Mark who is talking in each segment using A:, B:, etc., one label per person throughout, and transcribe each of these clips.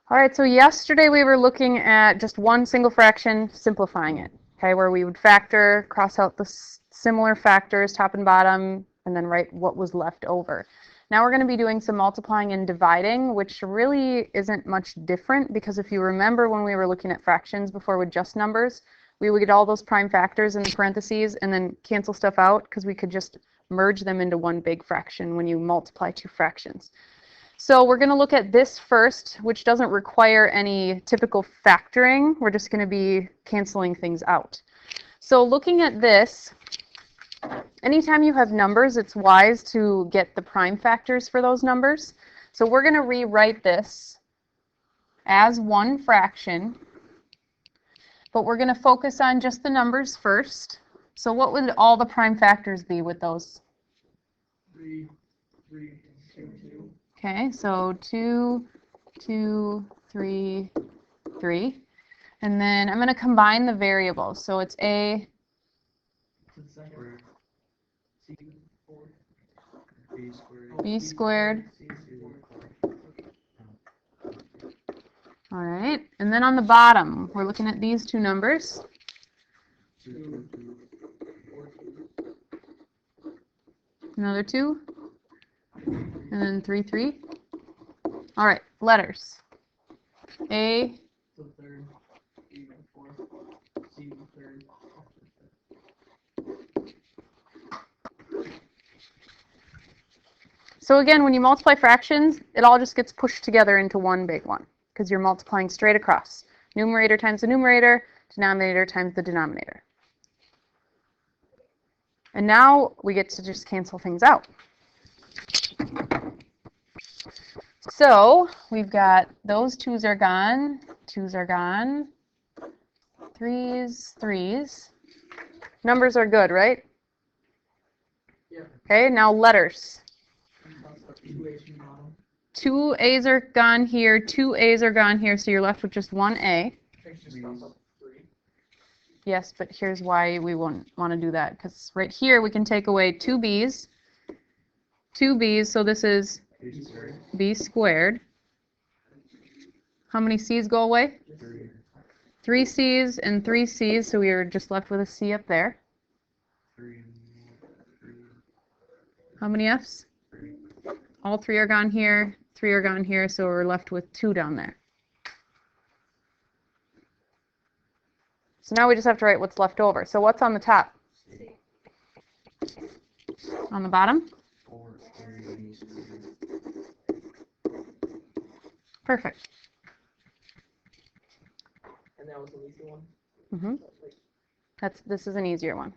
A: All right, so yesterday we were looking at just one single fraction, simplifying it, okay, where we would factor, cross out the similar factors, top and bottom, and then write what was left over. Now we're going to be doing some multiplying and dividing, which really isn't much different because if you remember when we were looking at fractions before with just numbers, we would get all those prime factors in the parentheses and then cancel stuff out because we could just merge them into one big fraction when you multiply two fractions. So we're going to look at this first, which doesn't require any typical factoring. We're just going to be canceling things out. So looking at this, anytime you have numbers, it's wise to get the prime factors for those numbers. So we're going to rewrite this as one fraction, but we're going to focus on just the numbers first. So what would all the prime factors be with those?
B: 3, 2, 2.
A: Okay, so 2, 2, 3, 3. And then I'm going to combine the variables. So it's A, B squared. All right, and then on the bottom, we're looking at these two numbers. Another 2. And then 3, 3. All right, letters. A.
B: Third, B fourth, C third.
A: So again, when you multiply fractions, it all just gets pushed together into one big one because you're multiplying straight across. Numerator times the numerator, denominator times the denominator. And now we get to just cancel things out. So we've got those 2's are gone, 2's are gone, 3's, 3's. Numbers are good, right?
B: Yeah.
A: Okay, now letters.
B: 2
A: A's are gone here, 2 A's are gone here, so you're left with just one A. Yes, but here's why we won't want to do that, because right here we can take away 2 B's, 2 B's, so this is B squared. How many C's go away? 3 C's and 3 C's, so we are just left with a C up there. How many F's? All 3 are gone here, 3 are gone here, so we're left with 2 down there. So now we just have to write what's left over. So what's on the top? On the bottom? Perfect.
B: And that was an easy one?
A: Mm-hmm. This is an easier one.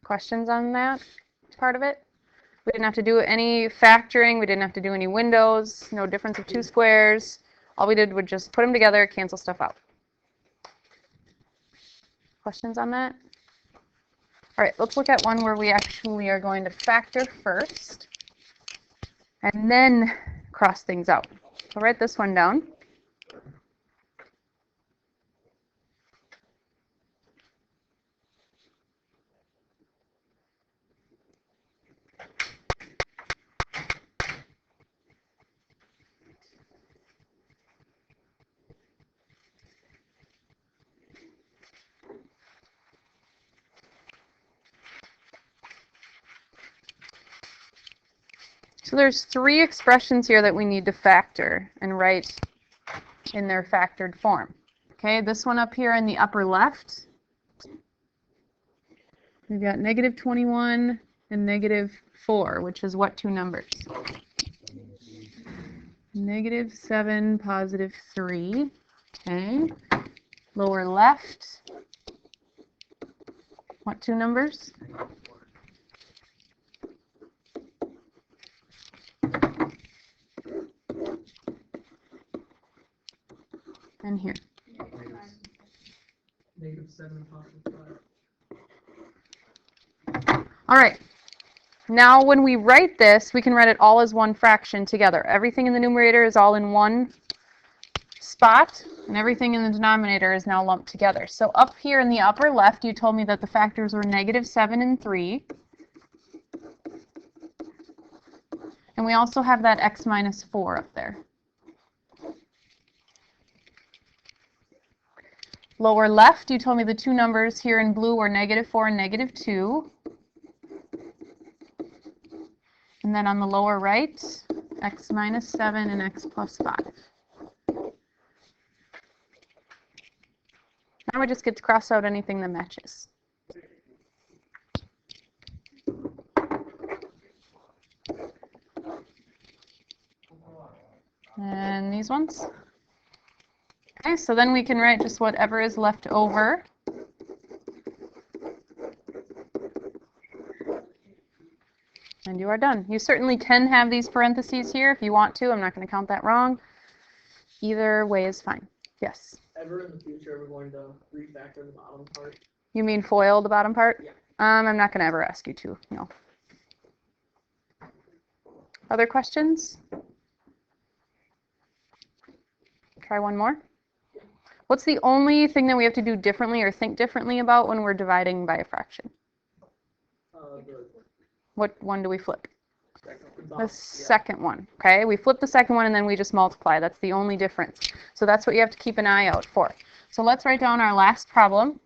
A: Questions on that part of it? We didn't have to do any factoring. We didn't have to do any windows. No difference of 2 squares. All we did was just put them together, cancel stuff out. Questions on that? All right, let's look at one where we actually are going to factor first and then cross things out. So write this one down. So there's 3 expressions here that we need to factor and write in their factored form. Okay, this one up here in the upper left, we've got negative 21 and negative 4, which is what 2 numbers? Negative 7, positive 3. Okay, lower left, what 2 numbers? And here.
B: Negative 7, positive 5.
A: All right. Now when we write this, we can write it all as one fraction together. Everything in the numerator is all in one spot, and everything in the denominator is now lumped together. So up here in the upper left, you told me that the factors were negative 7 and 3. And we also have that x minus 4 up there. Lower left, you told me the two numbers here in blue were -4 and -2. And then on the lower right, x minus 7 and x plus 5. Now we just get to cross out anything that matches. And these ones. Okay, so then we can write just whatever is left over. And you are done. You certainly can have these parentheses here if you want to. I'm not going to count that wrong. Either way is fine. Yes?
B: Ever in the future, we're going to refactor the bottom part?
A: You mean FOIL the bottom part?
B: Yeah.
A: I'm not going to ever ask you to, no. Other questions? Try one more. What's the only thing that we have to do differently or think differently about when we're dividing by a fraction? What one do we flip? The second one, okay? We flip the second one and then we just multiply. That's the only difference. So that's what you have to keep an eye out for. So let's write down our last problem.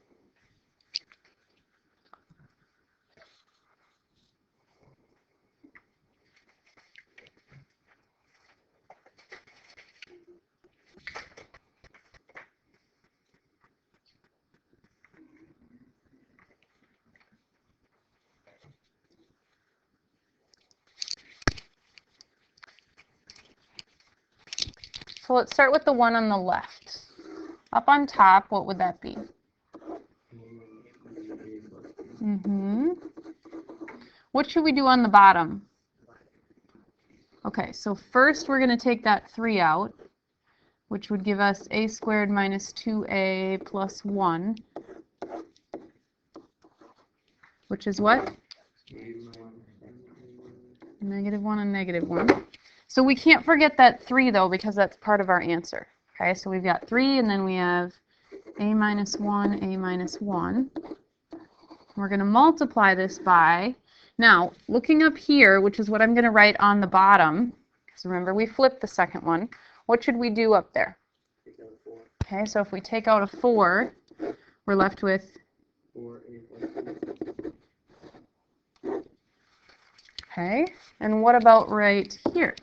A: So let's start with the one on the left. Up on top, what would that be? What should we do on the bottom? Okay, so first we're going to take that 3 out, which would give us a squared minus 2a plus 1, which is what? -1 and -1. So we can't forget that 3, though, because that's part of our answer. Okay, so we've got 3, and then we have a minus 1, a minus 1. We're going to multiply this by, now, looking up here, which is what I'm going to write on the bottom, because remember, we flipped the second one. What should we do up there? Okay, so if we take out a 4, we're left with
B: 4a+2.
A: Okay, and what about right here?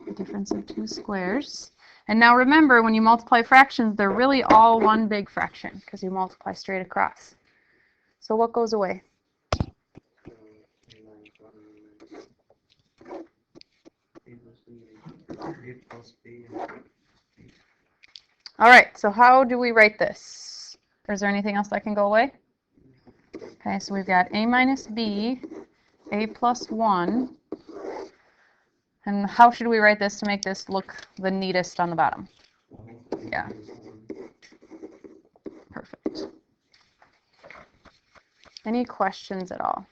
A: The difference of 2 squares. And now remember, when you multiply fractions, they're really all one big fraction, because you multiply straight across. So what goes away? All right, so how do we write this? Or is there anything else that can go away? Okay, so we've got a minus b, a plus 1. And how should we write this to make this look the neatest on the bottom? Yeah. Perfect. Any questions at all?